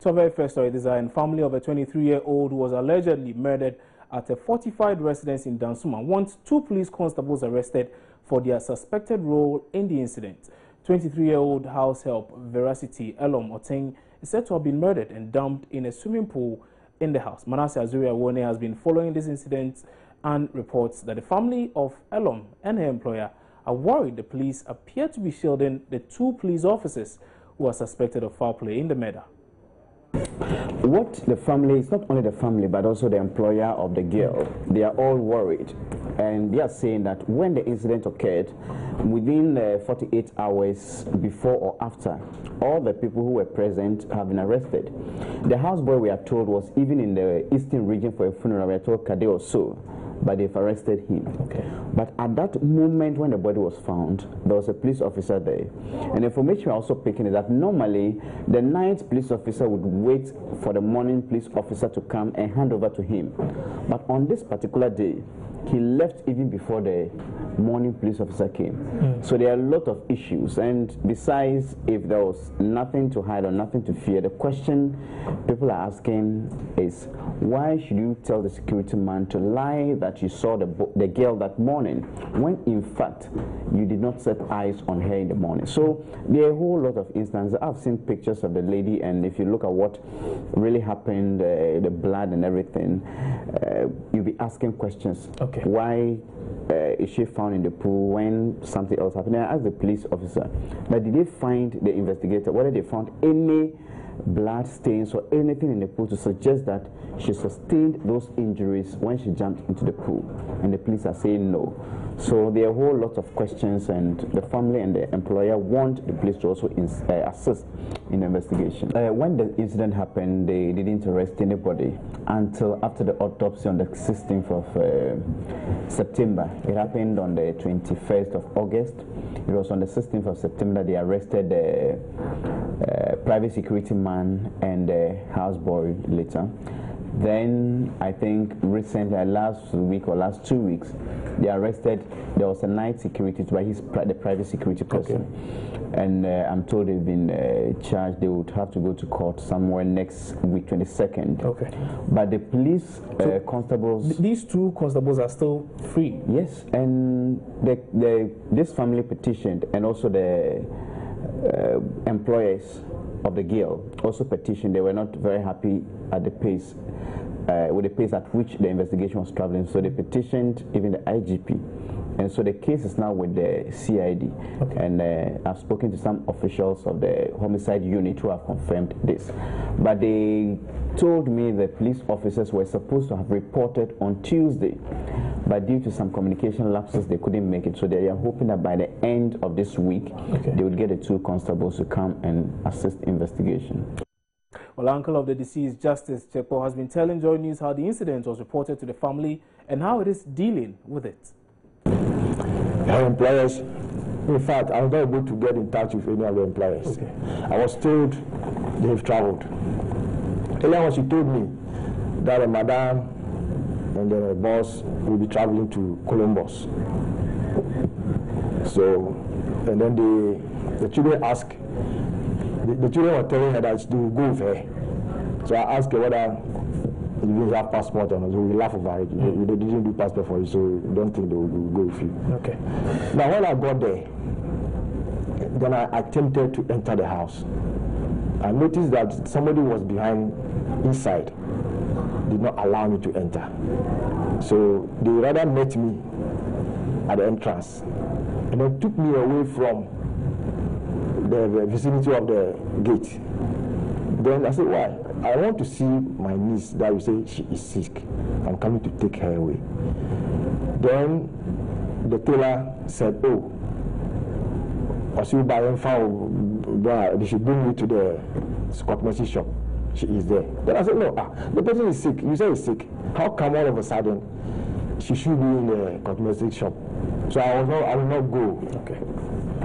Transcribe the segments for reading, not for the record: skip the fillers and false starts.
To our very first story, this is a family of a 23-year-old who was allegedly murdered at a fortified residence in Dansuma wants 2 police constables arrested for their suspected role in the incident. 23-year-old house help Veracity Atani is said to have been murdered and dumped in a swimming pool in the house. Manasseh Azuria Wone has been following this incident and reports that the family of Elom and her employer are worried the police appear to be shielding the 2 police officers who are suspected of foul play in the murder. What the family, it's not only the family but also the employer of the girl, they are all worried, and they are saying that when the incident occurred, within 48 hours before or after, all the people who were present have been arrested. The houseboy, we are told, was even in the eastern region for a funeral. We are told Kade or so, but they've arrested him. Okay. But at that moment when the body was found, there was a police officer there. And the information we're also picking is that normally the night police officer would wait for the morning police officer to come and hand over to him. But on this particular day, he left even before the morning police officer came. So there are a lot of issues, and besides, if there was nothing to hide or nothing to fear, the question people are asking is, why should you tell the security man to lie that you saw the girl that morning when in fact you did not set eyes on her in the morning? So there are a whole lot of instances. I've seen pictures of the lady, and if you look at what really happened, the blood and everything, you'll be asking questions. Okay. Why is she found in the pool when something else happened? I asked the police officer, but did they find the investigator, whether they found any blood stains or anything in the pool to suggest that she sustained those injuries when she jumped into the pool? And the police are saying no. So there are a whole lot of questions, and the family and the employer want the police to also assist in the investigation. When the incident happened, they didn't arrest anybody until after the autopsy on the 16th of September. It happened on the 21st of August. It was on the 16th of September they arrested the private security man and the houseboy later. Then I think recently, last week or last 2 weeks, they arrested, there was a night security, but he's the private security person. Okay. And I'm told they've been charged. They would have to go to court somewhere next week, 22nd. Okay. But the police constables... These 2 constables are still free? Yes, and this family petitioned, and also the employers of the girl also petitioned. They were not very happy at the pace, with the pace at which the investigation was traveling. So they petitioned even the IGP. And so the case is now with the CID. Okay. And I've spoken to some officials of the homicide unit who have confirmed this. But they told me the police officers were supposed to have reported on Tuesday, but due to some communication lapses, they couldn't make it. So they are hoping that by the end of this week, they would get the 2 constables to come and assist investigation. Well, uncle of the deceased, Justice Chepo, has been telling Joy News how the incident was reported to the family and how it is dealing with it. Our employers, in fact, I was not able to get in touch with any of the employers. Okay. I was told they have traveled. Earlier when she told me that the madam and the boss will be traveling to Columbus. So, and then the children asked, the children were telling her that they will go with her. So I asked her whether you have passport or not. So we laugh about it. They didn't do passport for you, so we don't think they will go with you. Okay. Now when I got there, then I attempted to enter the house. I noticed that somebody was behind, inside, did not allow me to enter. So they rather met me at the entrance and then took me away from the vicinity of the gate. Then I said, why? I want to see my niece that you say she is sick. I'm coming to take her away. Then the tailor said, oh, they should bring me to the Scott Mercy shop. She is there. Then I said, no, the person is sick. You say he's sick. How come all of a sudden she should be in the cosmetic shop? So I will not go. Okay.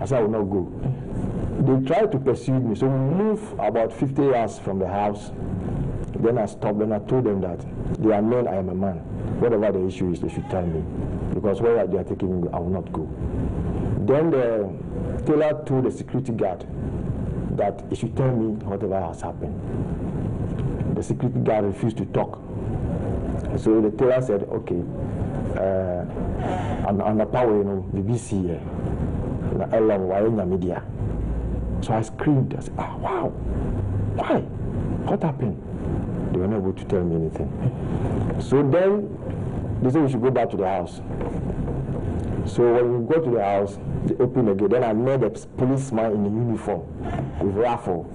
I said I will not go. They tried to pursue me. So we moved about 50 yards from the house. Then I stopped and I told them that they are men, I am a man. Whatever the issue is, they should tell me. Because where they are taking me, I will not go. Then the tailor told the security guard that he should tell me whatever has happened. the security guard refused to talk. So the tailor said, okay, on the power, BBC here. So I screamed. I said, wow, why? What happened? They were not able to tell me anything. So then they said we should go back to the house. So when we go to the house, they opened the gate. Then I met a policeman in a uniform with rifle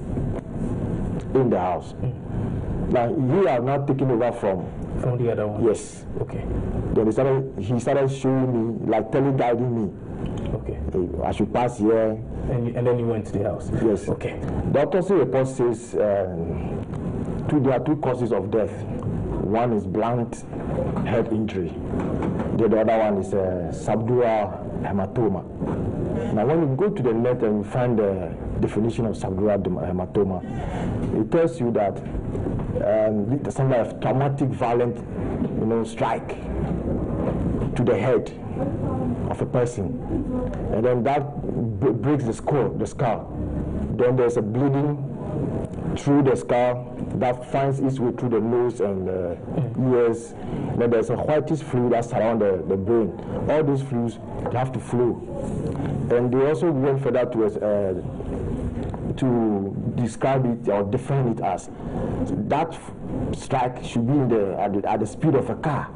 in the house. Now he are now taking over from the other one. Yes. Okay. Then he started showing me, like guiding me. Okay. I should pass here. And then you went to the house. Yes. Okay. The autopsy report says there are two causes of death. One is blunt head injury. The other one is subdural hematoma. Now, when you go to the net and you find the definition of subdural hematoma, it tells you that something like traumatic, violent, strike to the head of a person, and then that breaks the skull. Then there's a bleeding through the skull that finds its way through the nose and the ears. Then there's a whitish fluid that surrounds the brain. All those fluids, they have to flow. And they also went further to describe it or define it as that strike should be at the speed of a car.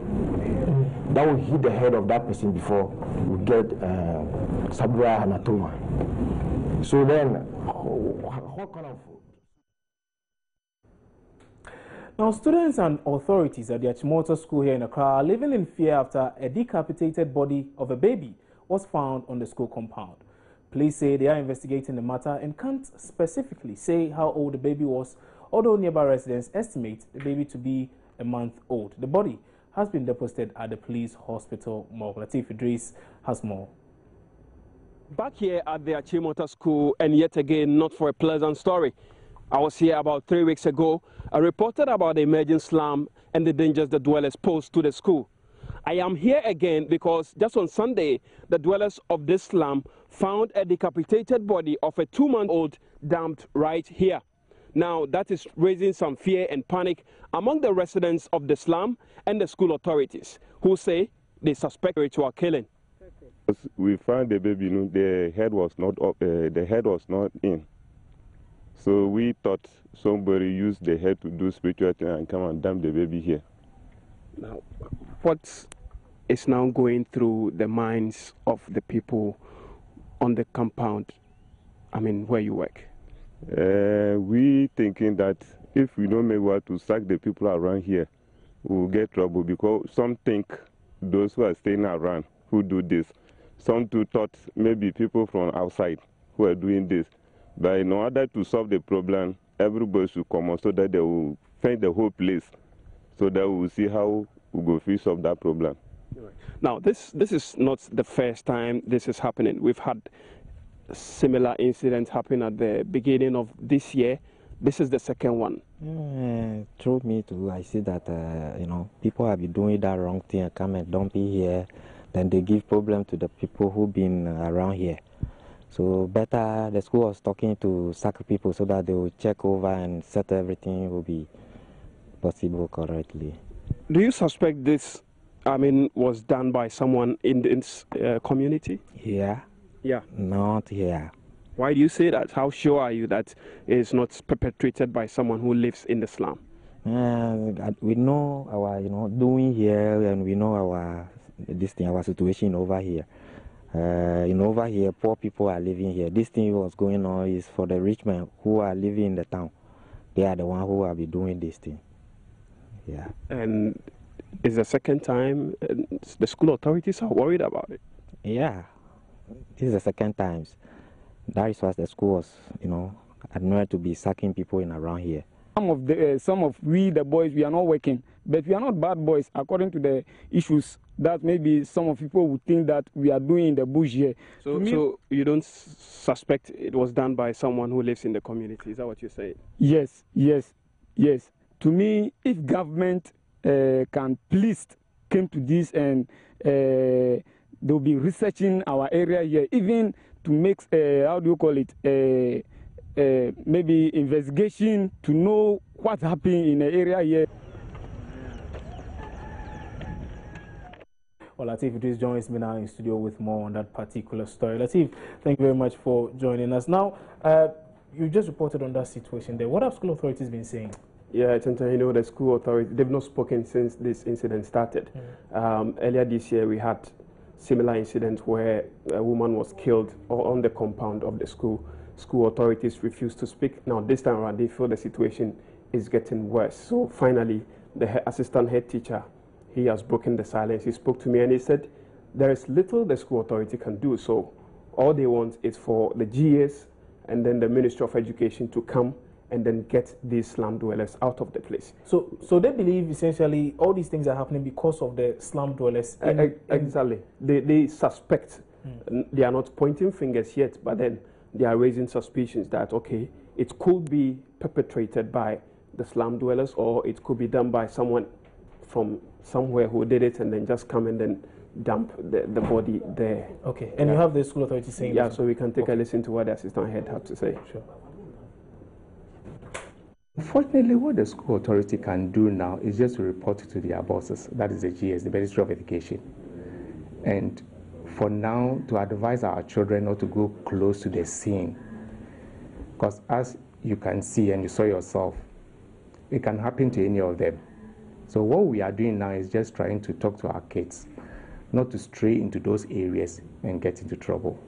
That will hit the head of that person before we get subdural hematoma. So then, what kind of... Now, students and authorities at the Achimota school here in Accra are living in fear after a decapitated body of a baby was found on the school compound. Police say they are investigating the matter and can't specifically say how old the baby was, although nearby residents estimate the baby to be a month old. The body has been deposited at the police hospital morgue. Latif Idris has more. Back here at the Achimota school, and yet again not for a pleasant story. I was here about 3 weeks ago. I reported about the emerging slum and the dangers the dwellers pose to the school. I am here again because just on Sunday, the dwellers of this slum found a decapitated body of a 2-month-old dumped right here. Now, that is raising some fear and panic among the residents of the slum and the school authorities, who say they suspect ritual killing. We found the baby, the head was not up, the head was not in. So we thought somebody used the head to do spiritual thing and come and dump the baby here. Now, what is now going through the minds of the people on the compound, where you work? We thinking that if we don't make what to sack the people around here, we'll get trouble, because some think those who are staying around who do this. Some too thought maybe people from outside who are doing this. But in order to solve the problem, everybody should come out so that they will find the whole place, so that we will see how we go fix up that problem. Now, this is not the first time this is happening. We've had similar incidents happen at the beginning of this year. This is the second one. Through me too, I see that people have been doing that wrong thing and come and dump it here. Then they give problem to the people who've been around here. So better the school was talking to sack people so that they will check over and set everything will be possible correctly. Do you suspect this, was done by someone in this community? Here? Yeah. Not here. Why do you say that? How sure are you that it's not perpetrated by someone who lives in the slum? We know our, doing here, and we know our situation over here. Over here, poor people are living here. This thing was going on is for the rich men who are living in the town. They are the ones who will be doing this thing. Yeah. And it's the second time the school authorities are worried about it. Yeah. This is the second time. That is why the school was, annoyed to be sacking people in around here. Some of we, the boys, we are not working, but we are not bad boys according to the issues that maybe some of people would think that we are doing in the bush here. So you don't suspect it was done by someone who lives in the community? Is that what you're saying? Yes. To me, if government can please come to this and they'll be researching our area here, even to make, maybe investigation to know what happened in the area here. Well, Latif Idris joins me now in studio with more on that particular story. Latif, thank you very much for joining us. Now, you just reported on that situation there. What have school authorities been saying? Yeah, the school authorities, they've not spoken since this incident started. Earlier this year, we had similar incident where a woman was killed on the compound of the school. School authorities refused to speak. Now, this time around, they feel the situation is getting worse. So finally, the assistant head teacher, he has broken the silence. He spoke to me and he said, there is little the school authority can do. So all they want is for the GS and then the Ministry of Education to come and then get these slum dwellers out of the place. So they believe essentially all these things are happening because of the slum dwellers. Exactly. They suspect. They are not pointing fingers yet, but then they are raising suspicions that, okay, it could be perpetrated by the slum dwellers, or it could be done by someone from somewhere who did it and then just come and then dump the body there. Okay, and you have the school authority saying yeah, so we can take a listen to what the assistant head had to say. Sure. Unfortunately, what the school authority can do now is just to report to their bosses, that is the GS, the Ministry of Education. And for now, to advise our children not to go close to the scene. Because as you can see and you saw yourself, it can happen to any of them. So what we are doing now is just trying to talk to our kids, not to stray into those areas and get into trouble.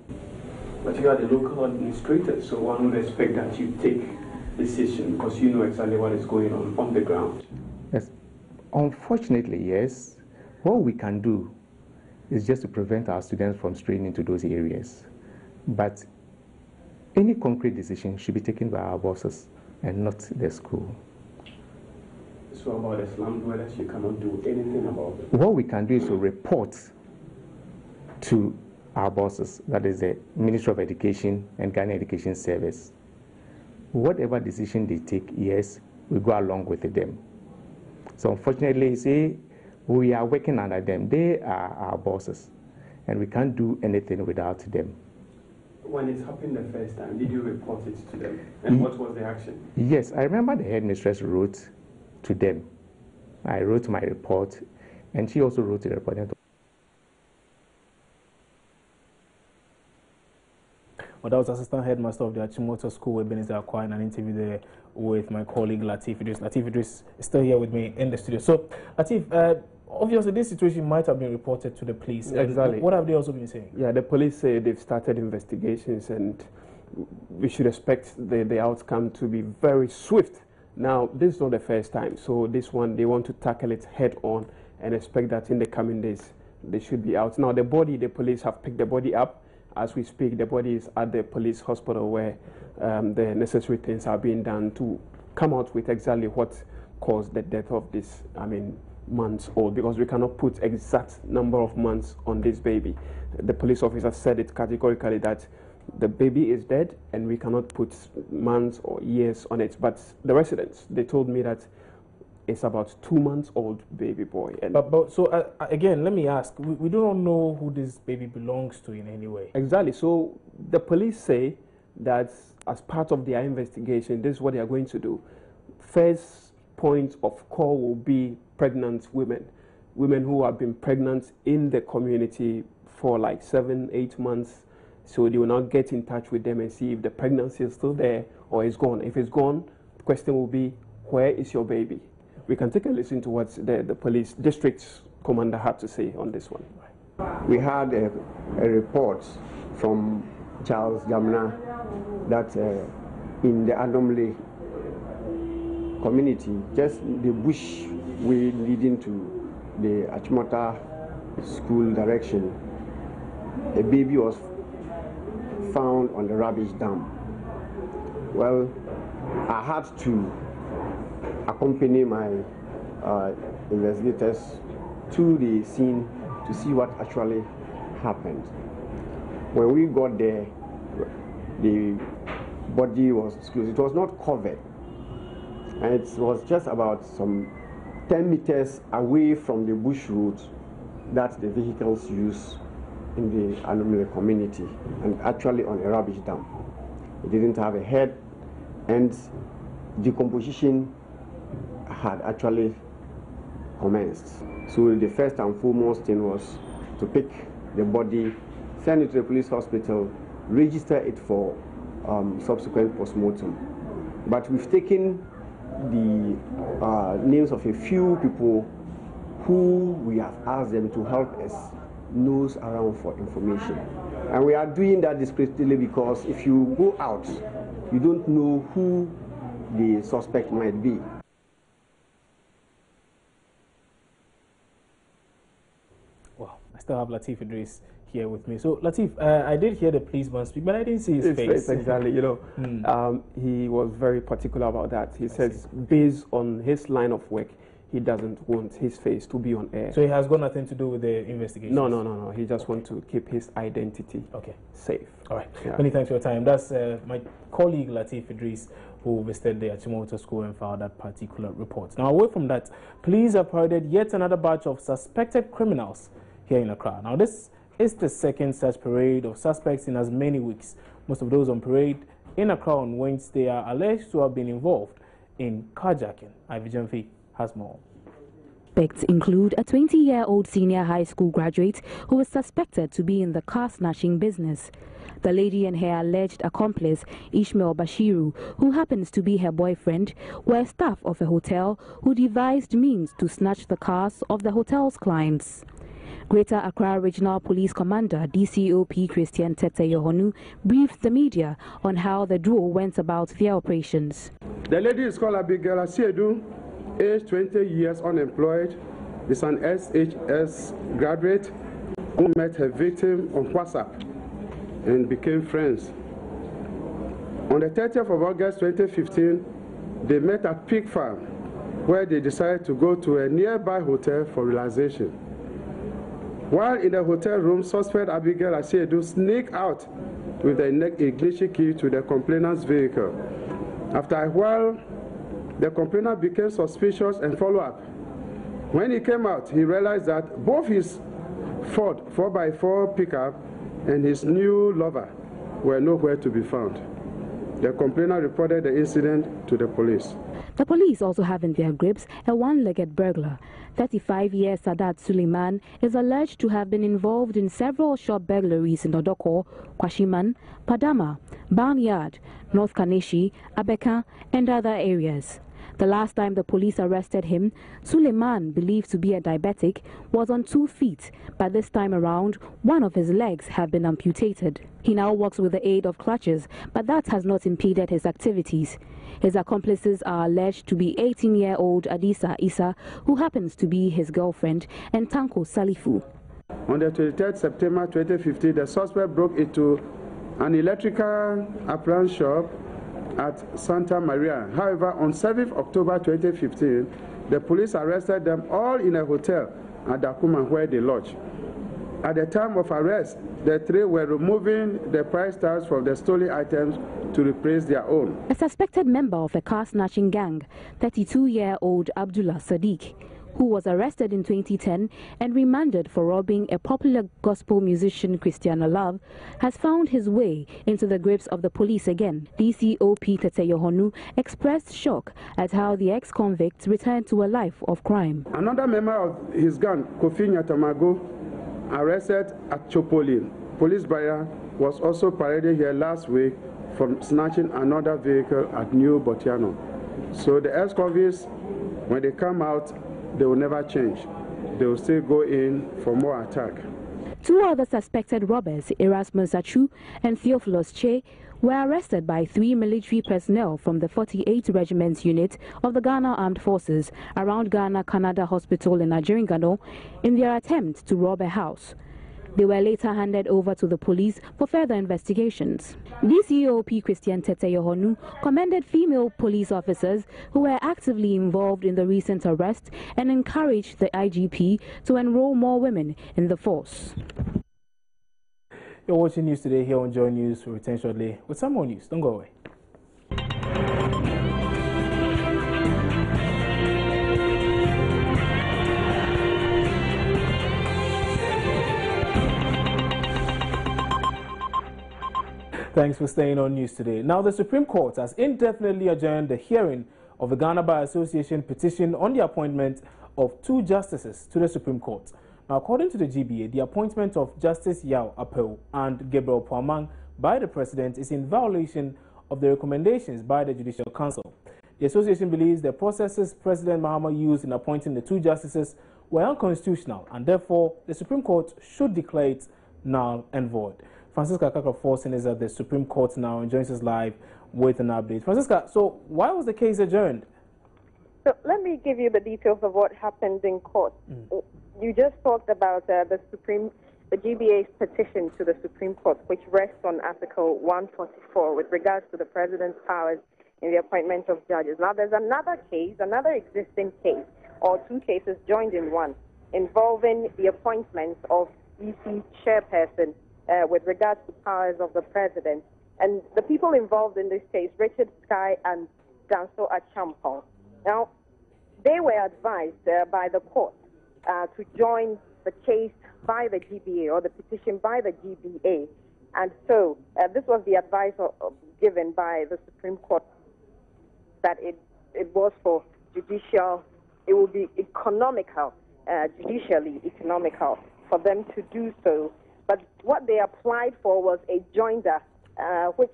But you are the local administrator, so one would expect that you take decision because you know exactly what is going on the ground. Yes. Unfortunately, yes. What we can do is just to prevent our students from straying into those areas. But any concrete decision should be taken by our bosses and not the school. So about the slum dwellers, you cannot do anything about it? What we can do is to report to our bosses, that is the Ministry of Education and Ghana Education Service. Whatever decision they take, yes, we go along with them. So unfortunately, say we are working under them. They are our bosses, and we can't do anything without them. When it happened the first time, did you report it to them? And what was the action? Yes, I remember the headmistress wrote to them. I wrote my report, and she also wrote a report. Well, that was Assistant Headmaster of the Achimota School, Ebenezer Akwa, in an interview there with my colleague Latif Idris. Latif Idris is still here with me in the studio. So, Latif, obviously this situation might have been reported to the police. Exactly. What have they also been saying? Yeah, the police say they've started investigations and we should expect the outcome to be very swift. Now, this is not the first time, so this one, they want to tackle it head on and expect that in the coming days, they should be out. Now, the police have picked the body up. As we speak, the body is at the police hospital where the necessary things are being done to come out with exactly what caused the death of this, months old, because we cannot put exact number of months on this baby. The police officer said it categorically that the baby is dead and we cannot put months or years on it. But the residents, they told me that it's about 2 months old baby boy. And so again, let me ask, we do not know who this baby belongs to in any way. Exactly. So the police say that as part of their investigation, this is what they are going to do. First point of call will be pregnant women who have been pregnant in the community for like 7-8 months. So they will now get in touch with them and see if the pregnancy is still there or is gone. If it's gone, the question will be, where is your baby? We can take a listen to what the police district commander had to say on this one. We had a report from Charles Jamna that in the Anomaly community, just the bush way leading to the Achimota school direction, a baby was found on the rubbish dump. Well, I had to accompany my investigators to the scene to see what actually happened. When we got there, the body was closed. It was not covered, and it was just about some 10 meters away from the bush road that the vehicles use in the Anomaly community, and actually on a rubbish dump. It didn't have a head and decomposition had actually commenced. So the first and foremost thing was to pick the body, send it to the police hospital, register it for subsequent postmortem. But we've taken the names of a few people who we have asked them to help us nose around for information. And we are doing that discreetly because if you go out, you don't know who the suspect might be. Well, I still have Latif Idris here with me. So, Latif, I did hear the policeman speak, but I didn't see his face. Exactly, you know, he was very particular about that. He says, based on his line of work, he doesn't want his face to be on air. So he has got nothing to do with the investigation? No. He just wants to keep his identity safe. All right. Yeah. Many thanks for your time. That's my colleague Latif Idris, who visited the Achimota School and filed that particular report. Now, away from that, police have paraded yet another batch of suspected criminals here in Accra. Now, this is the second such parade of suspects in as many weeks. Most of those on parade in Accra on Wednesday are alleged to have been involved in carjacking. Ivy Jamfi has more. Suspects include a 20-year-old senior high school graduate who is suspected to be in the car snatching business. The lady and her alleged accomplice, Ishmael Bashiru, who happens to be her boyfriend, were staff of a hotel who devised means to snatch the cars of the hotel's clients. Greater Accra Regional Police Commander DCOP Christian Tete Yohonu briefed the media on how the duo went about their operations. The lady is called Abigail Asiedu, age 20 years, unemployed, is an SHS graduate who met her victim on WhatsApp and became friends. On the 30th of August 2015, they met at Pig Farm, where they decided to go to a nearby hotel for relaxation. While in the hotel room, suspect Abigail Asiedu sneaked out with the ignition key to the complainant's vehicle. After a while, the complainant became suspicious and followed up. When he came out, he realized that both his Ford 4x4 pickup and his new lover were nowhere to be found. The complainant reported the incident to the police. The police also have in their grips a one-legged burglar. 35-year Sadat Suleiman is alleged to have been involved in several shop burglaries in Odoko, Kwashiman, Padama, Barnyard, North Kaneshi, Abeka, and other areas. The last time the police arrested him, Suleiman, believed to be a diabetic, was on 2 feet, but this time around, one of his legs had been amputated. He now walks with the aid of crutches, but that has not impeded his activities. His accomplices are alleged to be 18-year-old Adisa Isa, who happens to be his girlfriend, and Tanko Salifu. On the 23rd September 2015, the suspect broke into an electrical appliance shop at Santa Maria. However, on 7th October 2015, the police arrested them all in a hotel at Dakuma where they lodged. At the time of arrest, the three were removing the price tags from the stolen items to replace their own. A suspected member of a car-snatching gang, 32-year-old Abdullah Sadiq, who was arrested in 2010 and remanded for robbing a popular gospel musician, Christiana Love, has found his way into the grips of the police again. DCOP Tete Yohonu expressed shock at how the ex-convict returned to a life of crime. Another member of his gang, Kofi Nyatamago, arrested at Chopolin police barrier, was also paraded here last week for snatching another vehicle at New Botiano. So the ex-convicts, when they come out, they will never change. They will still go in for more attack. 2 other suspected robbers, Erasmus Achu and Theophilus Che, were arrested by 3 military personnel from the 48th Regiment Unit of the Ghana Armed Forces around Ghana Canada Hospital in Nigeringano in their attempt to rob a house. They were later handed over to the police for further investigations. DCOP Christian Tete Yohonu commended female police officers who were actively involved in the recent arrest and encouraged the IGP to enroll more women in the force. You're watching News Today here on Joy News. We'll return shortly with some more news. Don't go away. Thanks for staying on News Today. Now, the Supreme Court has indefinitely adjourned the hearing of the Ghana Bar Association petition on the appointment of 2 justices to the Supreme Court. Now, according to the GBA, the appointment of Justice Yao Apeu and Gabriel Poamang by the President is in violation of the recommendations by the Judicial Council. The association believes the processes President Mahama used in appointing the 2 justices were unconstitutional, and therefore the Supreme Court should declare it null and void. Francisca Kakra-Forson is at the Supreme Court now and joins us live with an update. Francisca, so why was the case adjourned? So let me give you the details of what happened in court. You just talked about the GBA's petition to the Supreme Court, which rests on Article 144 with regards to the President's powers in the appointment of judges. Now, there's another case, another existing case, or 2 cases joined in one, involving the appointment of EC chairperson with regards to powers of the President. And the people involved in this case, Richard Sky and Danso Achampong, now, they were advised by the court to join the case by the GBA, or the petition by the GBA. And so this was the advice given by the Supreme Court, that it was for judicial, it would be economical, judicially economical for them to do so. But what they applied for was a joinder, which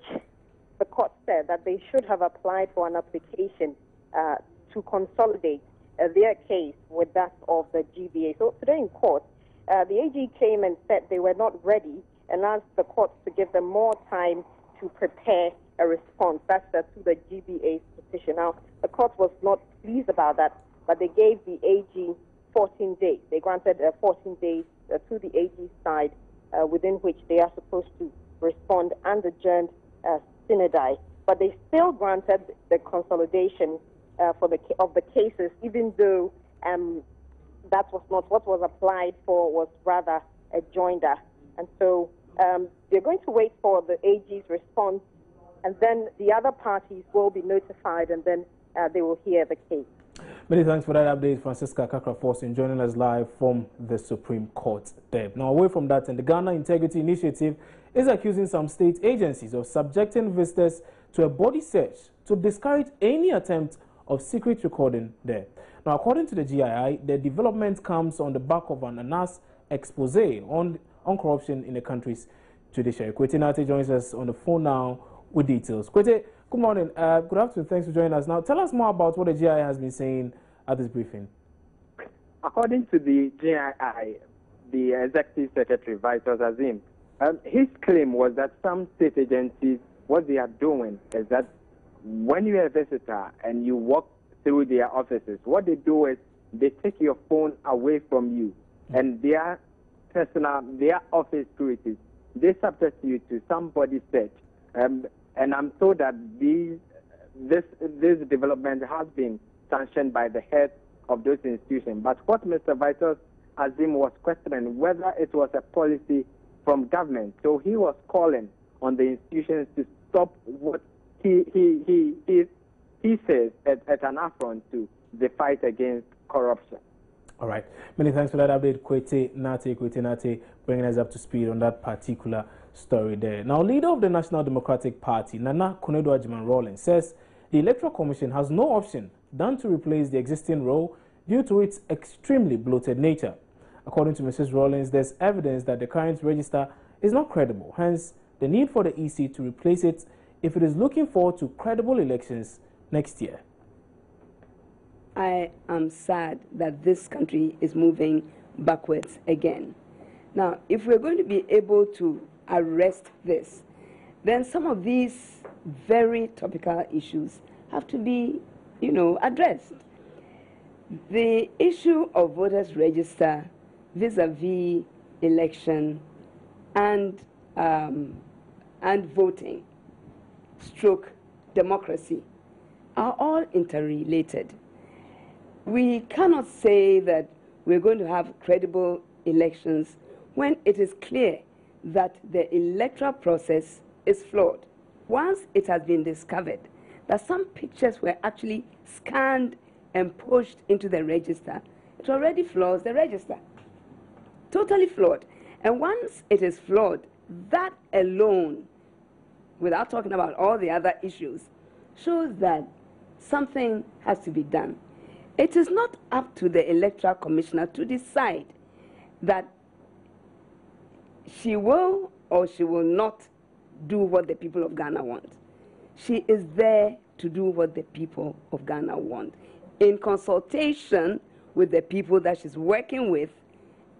the court said that they should have applied for an application to consolidate their case with that of the GBA. So today in court, the AG came and said they were not ready and asked the court to give them more time to prepare a response. That's to the GBA's petition. Now, the court was not pleased about that, but they gave the AG 14 days. They granted 14 days to the AG side within which they are supposed to respond and adjourned sine die. But they still granted the consolidation of the cases, even though that was not what was applied for, was rather a joinder. And so they're going to wait for the AG's response, and then the other parties will be notified, and then they will hear the case. Many thanks for that update, Francisca Kakra-Forson, joining us live from the Supreme Court there. Now, away from that, and the Ghana Integrity Initiative is accusing some state agencies of subjecting visitors to a body search to discourage any attempt of secret recording there. Now, according to the GII, the development comes on the back of an announced expose on corruption in the country's judiciary. Kwete Nate joins us on the phone now with details. Kwete, good morning. Good afternoon. Thanks for joining us. Now, tell us more about what the GII has been saying at this briefing. According to the GII, the Executive Secretary, Vital Azim, his claim was that some state agencies, what they are doing is that when you're a visitor and you walk through their offices, what they do is they take your phone away from you, and their office securities, they subject you to somebody's search. And I'm told that this development has been sanctioned by the head of those institutions. But what Mr. Vital Azim was questioning, whether it was a policy from government. So he was calling on the institutions to stop what he says at an affront to the fight against corruption. All right. Many thanks for that update, Kwete Nate, bringing us up to speed on that particular story there. Now, leader of the National Democratic Party, Nana Konadu-Agyeman-Rawlings, says the Electoral Commission has no option than to replace the existing role due to its extremely bloated nature. According to Mrs. Rawlings, there's evidence that the current register is not credible, hence the need for the EC to replace it if it is looking forward to credible elections next year. I am sad that this country is moving backwards again. Now, if we're going to be able to arrest this, then some of these very topical issues have to be, addressed. The issue of voters register vis-a-vis election and voting, stroke democracy, are all interrelated. We cannot say that we're going to have credible elections when it is clear that the electoral process is flawed. Once it has been discovered that some pictures were actually scanned and pushed into the register, it already flaws the register. Totally flawed. And once it is flawed, that alone without talking about all the other issues, shows that something has to be done. It is not up to the Electoral Commissioner to decide that she will or she will not do what the people of Ghana want. She is there to do what the people of Ghana want, in consultation with the people that she's working with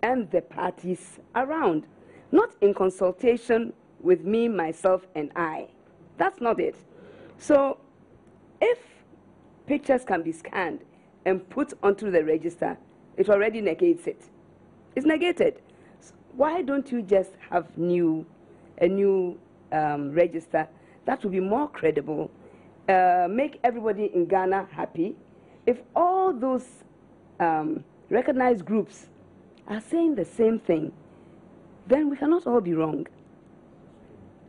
and the parties around, not in consultation with me, myself, and I. That's not it. So if pictures can be scanned and put onto the register, it already negates it. It's negated. Why don't you just have a new register that will be more credible, make everybody in Ghana happy? If all those recognized groups are saying the same thing, then we cannot all be wrong.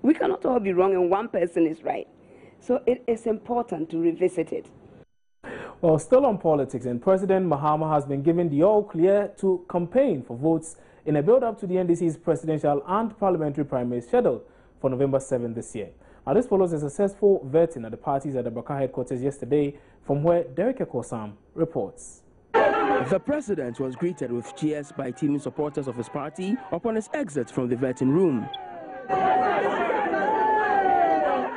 We cannot all be wrong and one person is right. So it is important to revisit it. Well, still on politics, and President Mahama has been given the all-clear to campaign for votes in a build-up to the NDC's presidential and parliamentary primaries scheduled for November 7 this year. Now, this follows a successful vetting at the parties at the Baka headquarters yesterday, from where Derek Ekosam reports. The president was greeted with cheers by teeming supporters of his party upon his exit from the vetting room.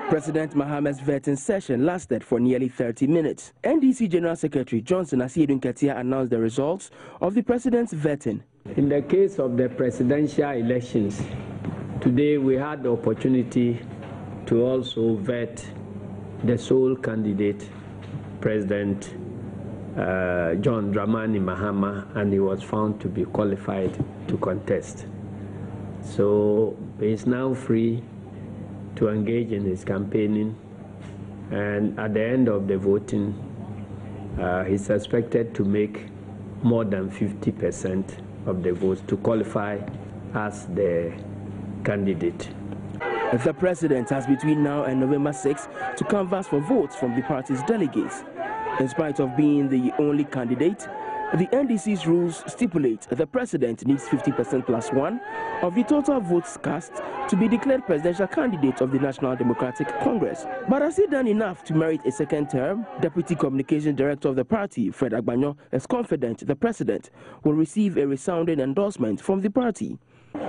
President Mahama's vetting session lasted for nearly 30 minutes. NDC General Secretary Johnson Asiedu Nketia announced the results of the president's vetting. In the case of the presidential elections, today we had the opportunity to also vet the sole candidate, President John Dramani Mahama, and he was found to be qualified to contest. So he is now free to engage in his campaigning, and at the end of the voting, he's expected to make more than 50% of the votes to qualify as the candidate. The president has between now and November 6 to canvass for votes from the party's delegates. In spite of being the only candidate, the NDC's rules stipulate the president needs 50% plus one of the total votes cast to be declared presidential candidate of the National Democratic Congress. But has he done enough to merit a second term? Deputy Communications Director of the party, Fred Agbanyo, is confident the president will receive a resounding endorsement from the party.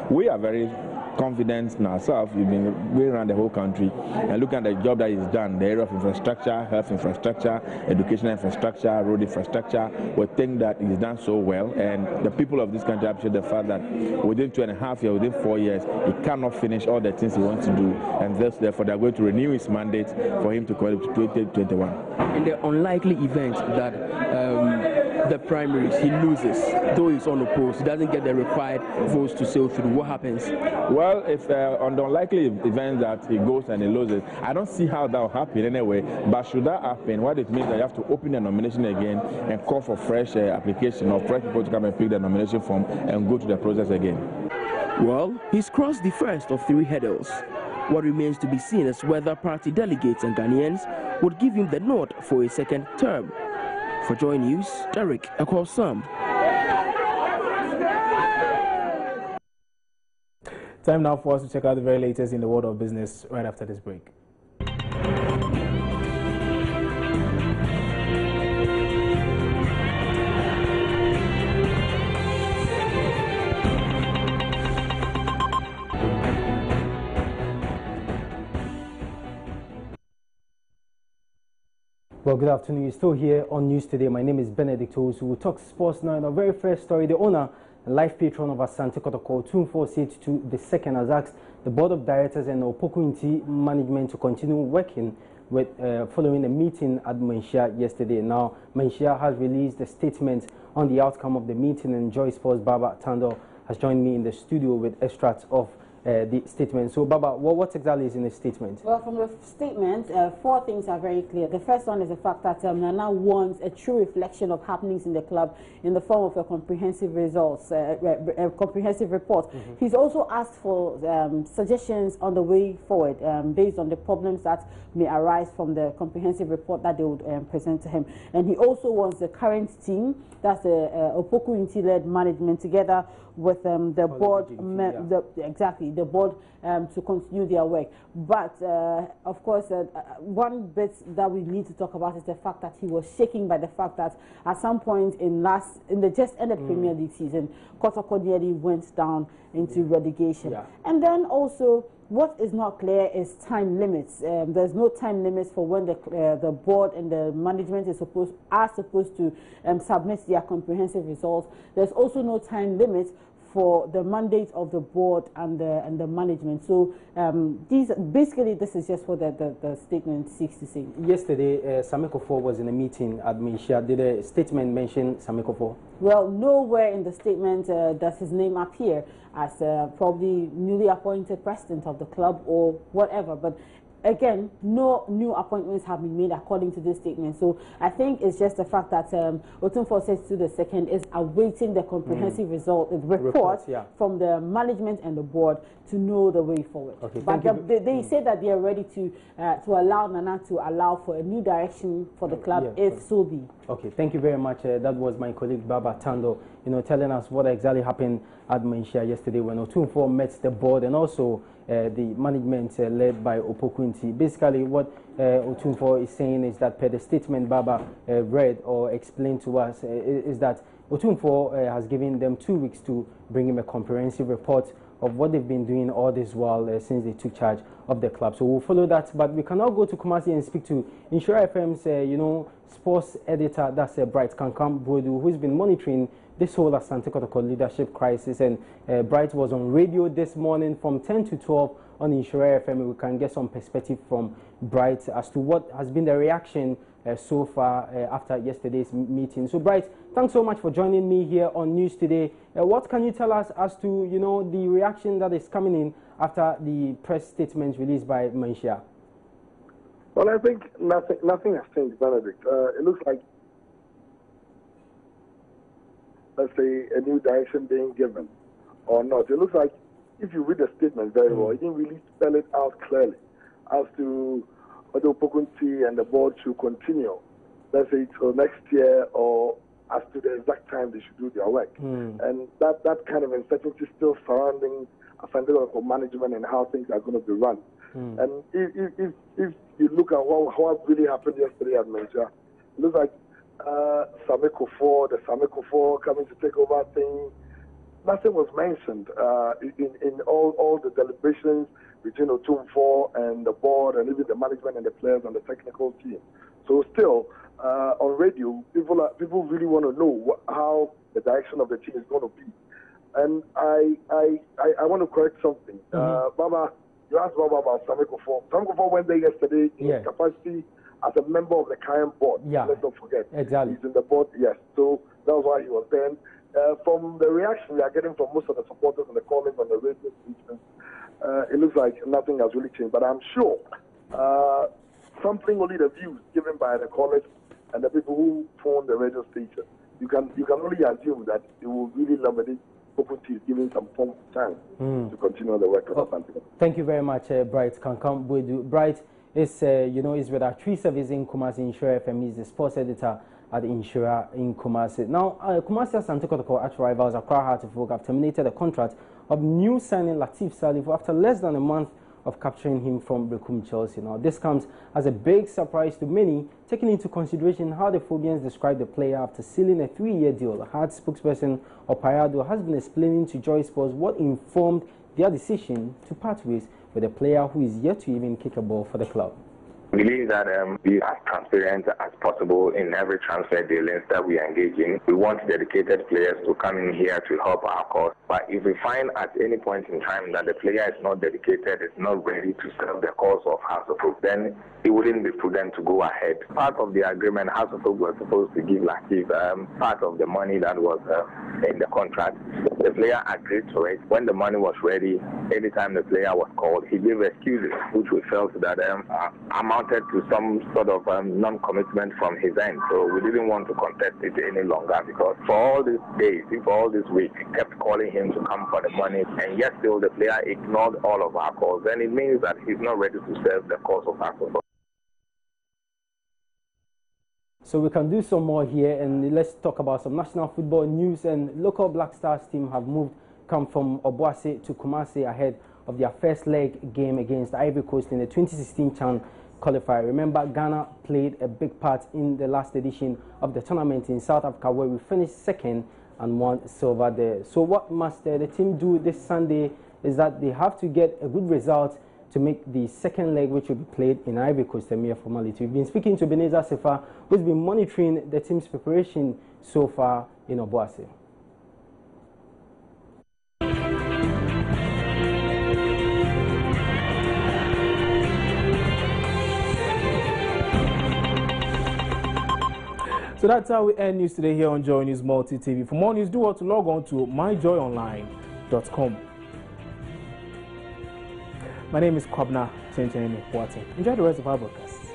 We are very confident in ourselves. We've been going around the whole country and looking at the job that is done, the area of infrastructure, health infrastructure, educational infrastructure, road infrastructure. We think that it is done so well, and the people of this country appreciate the fact that within 2.5 years, within 4 years, he cannot finish all the things he wants to do, and therefore they are going to renew his mandate for him to qualify to 2021. In the unlikely event that the primaries, he loses, though he's unopposed, he doesn't get the required votes to sail through, what happens? Well, if on the unlikely event that he goes and he loses, I don't see how that will happen anyway. But should that happen, what it means that you have to open the nomination again and call for fresh application or fresh people to come and pick the nomination form and go to the process again. Well, he's crossed the first of 3 hurdles. What remains to be seen is whether party delegates and Ghanaians would give him the nod for a second term. For Joy News, Derek Ekosam. Time now for us to check out the very latest in the world of business right after this break. Well, good afternoon. You're still here on News Today. My name is Benedict Owusu. We'll talk sports now. In our very first story, the owner and life patron of Asante Kotoko, Tumfo Setu II, has asked the board of directors and Opoku management to continue working with following a meeting at Manshia yesterday. Now, Manshia has released a statement on the outcome of the meeting, and Joy Sports Baba Tando has joined me in the studio with extracts of the statement. So, Baba, what exactly is in the statement? Well, from the statement, 4 things are very clear. The first one is the fact that Nana wants a true reflection of happenings in the club in the form of a comprehensive results, a comprehensive report. He's also asked for suggestions on the way forward based on the problems that may arise from the comprehensive report that they would present to him. And he also wants the current team, that's the Opoku led management, together with the board, the the board to continue their work. But of course, one bit that we need to talk about is the fact that he was shaken by the fact that at some point in the just ended Premier League season, Kotoko nearly went down into relegation. And then also, what is not clear is time limits. There's no time limits for when the board and the management are supposed to submit their comprehensive results. There's also no time limit for the mandate of the board and the management. So this is just what the statement seeks to say. Yesterday, Samekofo was in a meeting at Minsha. Did the statement mention Samekofo? Well, nowhere in the statement does his name appear as probably newly appointed president of the club or whatever. But again, no new appointments have been made according to this statement. So I think it's just the fact that Otumfuo II is awaiting the comprehensive report from the management and the board to know the way forward. Okay, but they say that they are ready to allow Nana to allow for a new direction for the club if so be. Okay, thank you very much. That was my colleague Baba Tando, telling us what exactly happened at Malaysia yesterday when Otumfuo met the board and also the management led by Opokunti. Basically, what Otumfuo is saying is that per the statement Baba read or explained to us is that Otumfuo has given them 2 weeks to bring him a comprehensive report of what they've been doing all this while since they took charge of the club. So we'll follow that, but we can now go to Kumasi and speak to Insura FM's, sports editor, that's Bright Kankam Bodu, who's been monitoring this whole Asante Kotoko leadership crisis. And Bright was on radio this morning from 10 to 12 on Insura FM. We can get some perspective from Bright as to what has been the reaction so far after yesterday's meeting. So Bright, thanks so much for joining me here on News Today. What can you tell us as to, the reaction that is coming in after the press statement released by Malaysia? Well, I think nothing has changed, Benedict. It looks like, let's say, a new direction being given or not. It looks like, if you read the statement very well, it didn't really spell it out clearly as to whether Opokunti and the board should continue, let's say, till next year, or as to the exact time they should do their work. And that kind of uncertainty still surrounding Asante Kotoko management and how things are going to be run. And if you look at what really happened yesterday at Malaysia, it looks like the Samekofo coming to take over thing. Nothing was mentioned in all the deliberations between Otumfuo and the board and even the management and the players and the technical team. So still, on radio, people really want to know how the direction of the team is going to be. And I want to correct something. Baba, you asked Baba about Samekofo. Samekofo went there yesterday in his capacity as a member of the current board. Let's not forget. Exactly. He's in the board, yes. So that was why he was there. From the reaction we are getting from most of the supporters and the callings on the radio stations, it looks like nothing has really changed. But I'm sure something only the views given by the callers and the people who phone the radio station, you can only assume that it will really nominate Opokunti is giving some form of time to continue the work of Asante. Thank you very much, Bright Kankam Bodu. Bright is, is with our tree service in Kumasi Insura FM. He's the sports editor at Insura in Kumasi. Now, Kumasi Asante Kotoko arch rivals Accra Heart of Oak have terminated the contract of new signing Latif Salif after less than a month of capturing him from Bekum Chelsea. Now, this comes as a big surprise to many, taking into consideration how the Phobians describe the player after sealing a 3-year deal. Hearts spokesperson Opayado has been explaining to Joy Sports what informed their decision to part ways with a player who is yet to even kick a ball for the club. We believe that be as transparent as possible in every transfer dealings that we engage in. We want dedicated players to come in here to help our cause. But if we find at any point in time that the player is not dedicated, is not ready to serve the cause of House of Oak, then it wouldn't be prudent to go ahead. Part of the agreement, House of Oak was supposed to give Latif part of the money that was in the contract. The player agreed to it. When the money was ready, anytime the player was called, he gave excuses, which we felt that amounted to some sort of non-commitment from his end. So we didn't want to contest it any longer, because for all these days, for all this week, we kept calling him to come for the money, and yet still the player ignored all of our calls. Then it means that he's not ready to serve the cause of our football. So we can do some more here, and let's talk about some national football news. And local Black Stars team have come from Obuasi to Kumasi ahead of their first leg game against Ivory Coast in the 2016 CHAN qualifier. Remember, Ghana played a big part in the last edition of the tournament in South Africa, where we finished second and won silver there. So what must the team do this Sunday is that they have to get a good result to make the second leg, which will be played in Ivory Coast, a mere formality. We've been speaking to Beneza Sefa, who's been monitoring the team's preparation so far in Obuasi. So that's how we end news today here on Joy News Multi TV. For more news, do want to log on to myjoyonline.com. My name is Kwabna Chencheni Boateng. Enjoy the rest of our broadcast.